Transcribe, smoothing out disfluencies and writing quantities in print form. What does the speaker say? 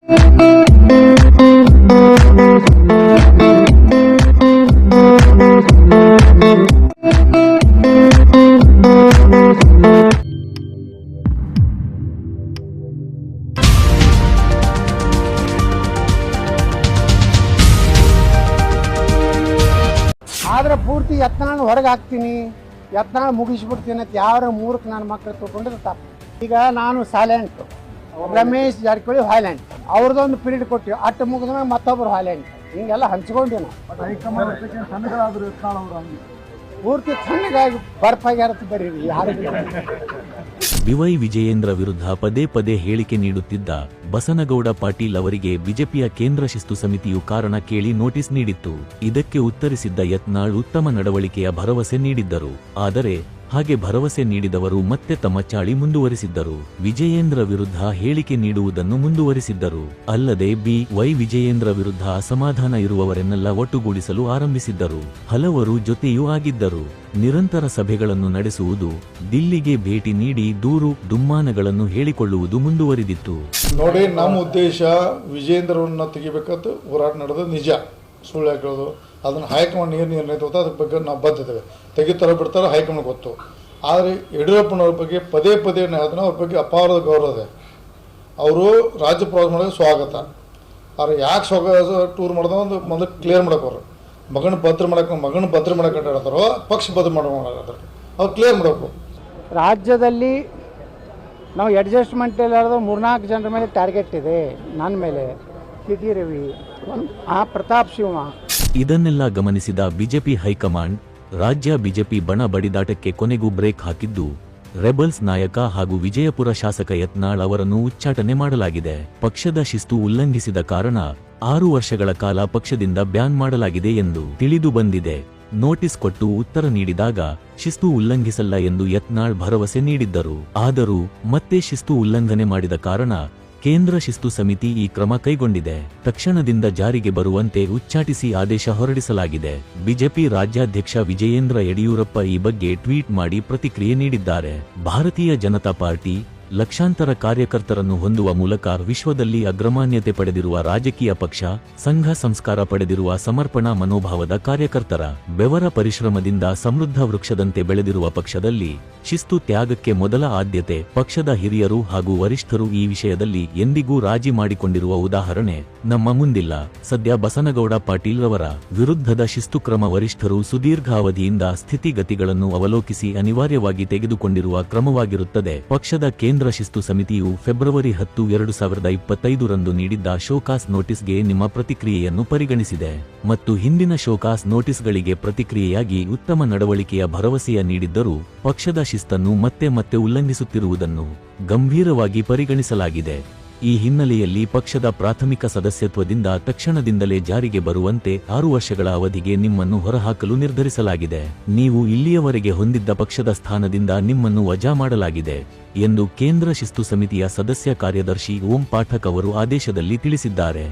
ಆದ್ರೆ ಪೂರ್ತಿ ಯತ್ನಾಳ್ ಹೊರಗೆ ಹಾಕ್ತೀನಿ, ಯತ್ನಾಳ್ ಮುಗಿಸ್ಬಿಡ್ತೀನಿ ಅಂತ ಯಾವ ಮೂರಕ್ಕೆ ನನ್ನ ಮಕ್ಕಳು ತಿಳ್ಕೊಂಡಿದ್ರೆ ತಪ್ಪು. ಈಗ ನಾನು ಸೈಲೆಂಟ್, ರಮೇಶ್ ಜಾರಕಿಹೊಳಿ ವೈಲೆಂಟ್, ಅವ್ರದ್ದೊಂದು ಪೀರಿಯಡ್ ಕೊಟ್ಟಿವಿ, ಅಟ್ಟು ಮುಗಿದ್ಮೇಲೆ ಮತ್ತೊಬ್ರು ವೈಲೆಂಟ್, ಹಿಂಗೆಲ್ಲ ಹಂಚ್ಕೊಂಡಿ ನಾವು. ಪೂರ್ತಿ ತಣ್ಣಗಾಗಿ ಬರ್ಫಾಗ್ಯಾರತ್ತು ಬರೀರಿ ಯಾರಿಗೆ. ಬಿವೈ ವಿಜಯೇಂದ್ರ ವಿರುದ್ಧ ಪದೇ ಪದೇ ಹೇಳಿಕೆ ನೀಡುತ್ತಿದ್ದ ಬಸನಗೌಡ ಪಾಟೀಲ್ ಅವರಿಗೆ ಬಿಜೆಪಿಯ ಕೇಂದ್ರ ಶಿಸ್ತು ಸಮಿತಿಯು ಕಾರಣ ಕೇಳಿ ನೋಟಿಸ್ ನೀಡಿತ್ತು. ಇದಕ್ಕೆ ಉತ್ತರಿಸಿದ್ದ ಯತ್ನಾಳ್ ಉತ್ತಮ ನಡವಳಿಕೆಯ ಭರವಸೆ ನೀಡಿದ್ದರು. ಆದರೆ ಹಾಗೆ ಭರವಸೆ ನೀಡಿದವರು ಮತ್ತೆ ತಮ್ಮ ಚಾಳಿ ಮುಂದುವರಿಸಿದ್ದರು. ವಿಜಯೇಂದ್ರ ವಿರುದ್ಧ ಹೇಳಿಕೆ ನೀಡುವುದನ್ನು ಮುಂದುವರಿಸಿದ್ದರು. ಅಲ್ಲದೆ ಬಿ.ವೈ. ವಿಜಯೇಂದ್ರ ವಿರುದ್ಧ ಅಸಮಾಧಾನ ಇರುವವರನ್ನೆಲ್ಲ ಒಟ್ಟುಗೂಡಿಸಲು ಆರಂಭಿಸಿದ್ದರು. ಹಲವರು ಜೊತೆಯೂ ಆಗಿದ್ದರು. ನಿರಂತರ ಸಭೆಗಳನ್ನು ನಡೆಸುವುದು, ದಿಲ್ಲಿಗೆ ಭೇಟಿ ನೀಡಿ ದೂರು ದುಮ್ಮಾನಗಳನ್ನು ಹೇಳಿಕೊಳ್ಳುವುದು ಮುಂದುವರಿದಿತ್ತು. ನೋಡಿ, ನಮ್ಮ ಉದ್ದೇಶ ವಿಜಯೇಂದ್ರವನ್ನ ತೆಗಿಬೇಕಂತ ಹೋರಾಟ ನಡೆದ ನಿಜ, ಸುಳ್ಳು ಹಾಕೋದು. ಅದನ್ನು ಹೈಕಮಾಂಡ್ ಏನು ನಿರ್ಣಯ ತಗೋತ ಅದ್ರ ಬಗ್ಗೆ ನಾವು ಬದ್ಧತೆವೆ, ತೆಗಿತಾರ ಬಿಡ್ತಾರೋ ಹೈಕಮಾಂಡ್ ಗೊತ್ತು. ಆದರೆ ಯಡಿಯೂರಪ್ಪನವ್ರ ಬಗ್ಗೆ ಪದೇ ಪದೇ ಅದನ್ನ ಅವ್ರ ಬಗ್ಗೆ ಅಪಾರದ ಗೌರವ ಇದೆ. ಅವರು ರಾಜ್ಯ ಪ್ರವಾಸ ಮಾಡೋದು ಸ್ವಾಗತ. ಅವ್ರು ಯಾಕೆ ಸ್ವಾಗತ ಟೂರ್ ಮಾಡೋದು ಒಂದು ಮೊದಲು ಕ್ಲಿಯರ್ ಮಾಡೋಕೆ ಅವರು ಮಗನ ಭದ್ರ ಮಾಡಕ್ಕೆ ಹೇಳ್ತಾರೋ ಪಕ್ಷ ಭದ್ರ ಮಾಡೋದು ಅವ್ರು ಕ್ಲಿಯರ್ ಮಾಡಬೇಕು. ರಾಜ್ಯದಲ್ಲಿ ನಾವು ಅಡ್ಜಸ್ಟ್ಮೆಂಟ್ ಇಲ್ಲಾರ್ದು 3-4 ಜನರ ಮೇಲೆ ಟಾರ್ಗೆಟ್ ಇದೆ. ನನ್ನ ಮೇಲೆ ಟಿ ರವಿ, ಪ್ರತಾಪ್ ಶಿವ. ಇದನ್ನೆಲ್ಲ ಗಮನಿಸಿದ ಬಿಜೆಪಿ ಹೈಕಮಾಂಡ್ ರಾಜ್ಯ ಬಿಜೆಪಿ ಬಣ ಬಡಿದಾಟಕ್ಕೆ ಕೊನೆಗೂ ಬ್ರೇಕ್ ಹಾಕಿದ್ದು, ರೆಬಲ್ಸ್ ನಾಯಕ ಹಾಗೂ ವಿಜಯಪುರ ಶಾಸಕ ಯತ್ನಾಳ್ ಅವರನ್ನು ಉಚ್ಚಾಟನೆ ಮಾಡಲಾಗಿದೆ. ಪಕ್ಷದ ಶಿಸ್ತು ಉಲ್ಲಂಘಿಸಿದ ಕಾರಣ 6 ವರ್ಷಗಳ ಕಾಲ ಪಕ್ಷದಿಂದ ಬ್ಯಾನ್ ಮಾಡಲಾಗಿದೆ ಎಂದು ತಿಳಿದು ಬಂದಿದೆ. ನೋಟಿಸ್ ಕೊಟ್ಟು ಉತ್ತರ ನೀಡಿದಾಗ ಶಿಸ್ತು ಉಲ್ಲಂಘಿಸಲ್ಲ ಎಂದು ಯತ್ನಾಳ್ ಭರವಸೆ ನೀಡಿದ್ದರು. ಆದರೂ ಮತ್ತೆ ಶಿಸ್ತು ಉಲ್ಲಂಘನೆ ಮಾಡಿದ ಕಾರಣ ಕೇಂದ್ರ ಶಿಸ್ತು ಸಮಿತಿ ಈ ಕ್ರಮ ಕೈಗೊಂಡಿದೆ. ತಕ್ಷಣದಿಂದ ಜಾರಿಗೆ ಬರುವಂತೆ ಉಚ್ಚಾಟಿಸಿ ಆದೇಶ ಹೊರಡಿಸಲಾಗಿದೆ. ಬಿಜೆಪಿ ರಾಜ್ಯಾಧ್ಯಕ್ಷ ವಿಜಯೇಂದ್ರ ಯಡಿಯೂರಪ್ಪ ಈ ಬಗ್ಗೆ ಟ್ವೀಟ್ ಮಾಡಿ ಪ್ರತಿಕ್ರಿಯೆ ನೀಡಿದ್ದಾರೆ. ಭಾರತೀಯ ಜನತಾ ಪಾರ್ಟಿ ಲಕ್ಷಾಂತರ ಕಾರ್ಯಕರ್ತರನ್ನು ಹೊಂದುವ ಮೂಲಕ ವಿಶ್ವದಲ್ಲಿ ಅಗ್ರಮಾನ್ಯತೆ ಪಡೆದಿರುವ ರಾಜಕೀಯ ಪಕ್ಷ, ಸಂಘ ಸಂಸ್ಕಾರ ಪಡೆದಿರುವ ಸಮರ್ಪಣಾ ಮನೋಭಾವದ ಕಾರ್ಯಕರ್ತರ ಬೆವರ ಪರಿಶ್ರಮದಿಂದ ಸಮೃದ್ಧ ವೃಕ್ಷದಂತೆ ಬೆಳೆದಿರುವ ಪಕ್ಷದಲ್ಲಿ ಶಿಸ್ತು ತ್ಯಾಗಕ್ಕೆ ಮೊದಲ ಆದ್ಯತೆ. ಪಕ್ಷದ ಹಿರಿಯರು ಹಾಗೂ ವರಿಷ್ಠರು ಈ ವಿಷಯದಲ್ಲಿ ಎಂದಿಗೂ ರಾಜಿ ಮಾಡಿಕೊಂಡಿರುವ ಉದಾಹರಣೆ ನಮ್ಮ ಮುಂದಿಲ್ಲ. ಸದ್ಯ ಬಸನಗೌಡ ಪಾಟೀಲ್ ರವರ ವಿರುದ್ಧದ ಶಿಸ್ತು ಕ್ರಮ ವರಿಷ್ಠರು ಸುದೀರ್ಘ ಅವಧಿಯಿಂದ ಸ್ಥಿತಿಗತಿಗಳನ್ನು ಅವಲೋಕಿಸಿ ಅನಿವಾರ್ಯವಾಗಿ ತೆಗೆದುಕೊಂಡಿರುವ ಕ್ರಮವಾಗಿರುತ್ತದೆ. ಪಕ್ಷದ ಕೇಂದ್ರ ಶಿಸ್ತು ಸಮಿತಿಯು ಫೆಬ್ರವರಿ 10, 2025ರಂದು ನೀಡಿದ್ದ ಶೋಕಾಸ್ ನೋಟಿಸ್ಗೆ ನಿಮ್ಮ ಪ್ರತಿಕ್ರಿಯೆಯನ್ನು ಪರಿಗಣಿಸಿದೆ ಮತ್ತು ಹಿಂದಿನ ಶೋಕಾಸ್ ನೋಟಿಸ್ಗಳಿಗೆ ಪ್ರತಿಕ್ರಿಯೆಯಾಗಿ ಉತ್ತಮ ನಡವಳಿಕೆಯ ಭರವಸೆಯ ನೀಡಿದ್ದರೂ ಪಕ್ಷದ ಶಿಸ್ತನ್ನು ಮತ್ತೆ ಮತ್ತೆ ಉಲ್ಲಂಘಿಸುತ್ತಿರುವುದನ್ನು ಗಂಭೀರವಾಗಿ ಪರಿಗಣಿಸಲಾಗಿದೆ. ಈ ಹಿನ್ನೆಲೆಯಲ್ಲಿ ಪಕ್ಷದ ಪ್ರಾಥಮಿಕ ಸದಸ್ಯತ್ವದಿಂದ ತಕ್ಷಣದಿಂದಲೇ ಜಾರಿಗೆ ಬರುವಂತೆ 6 ವರ್ಷಗಳ ಅವಧಿಗೆ ನಿಮ್ಮನ್ನು ಹೊರಹಾಕಲು ನಿರ್ಧರಿಸಲಾಗಿದೆ. ನೀವು ಇಲ್ಲಿಯವರೆಗೆ ಹೊಂದಿದ್ದ ಪಕ್ಷದ ಸ್ಥಾನದಿಂದ ನಿಮ್ಮನ್ನು ವಜಾ ಮಾಡಲಾಗಿದೆ ಎಂದು ಕೇಂದ್ರ ಶಿಸ್ತು ಸಮಿತಿಯ ಸದಸ್ಯ ಕಾರ್ಯದರ್ಶಿ ಓಂ ಪಾಠಕ್ ಅವರು ಆದೇಶದಲ್ಲಿ ತಿಳಿಸಿದ್ದಾರೆ.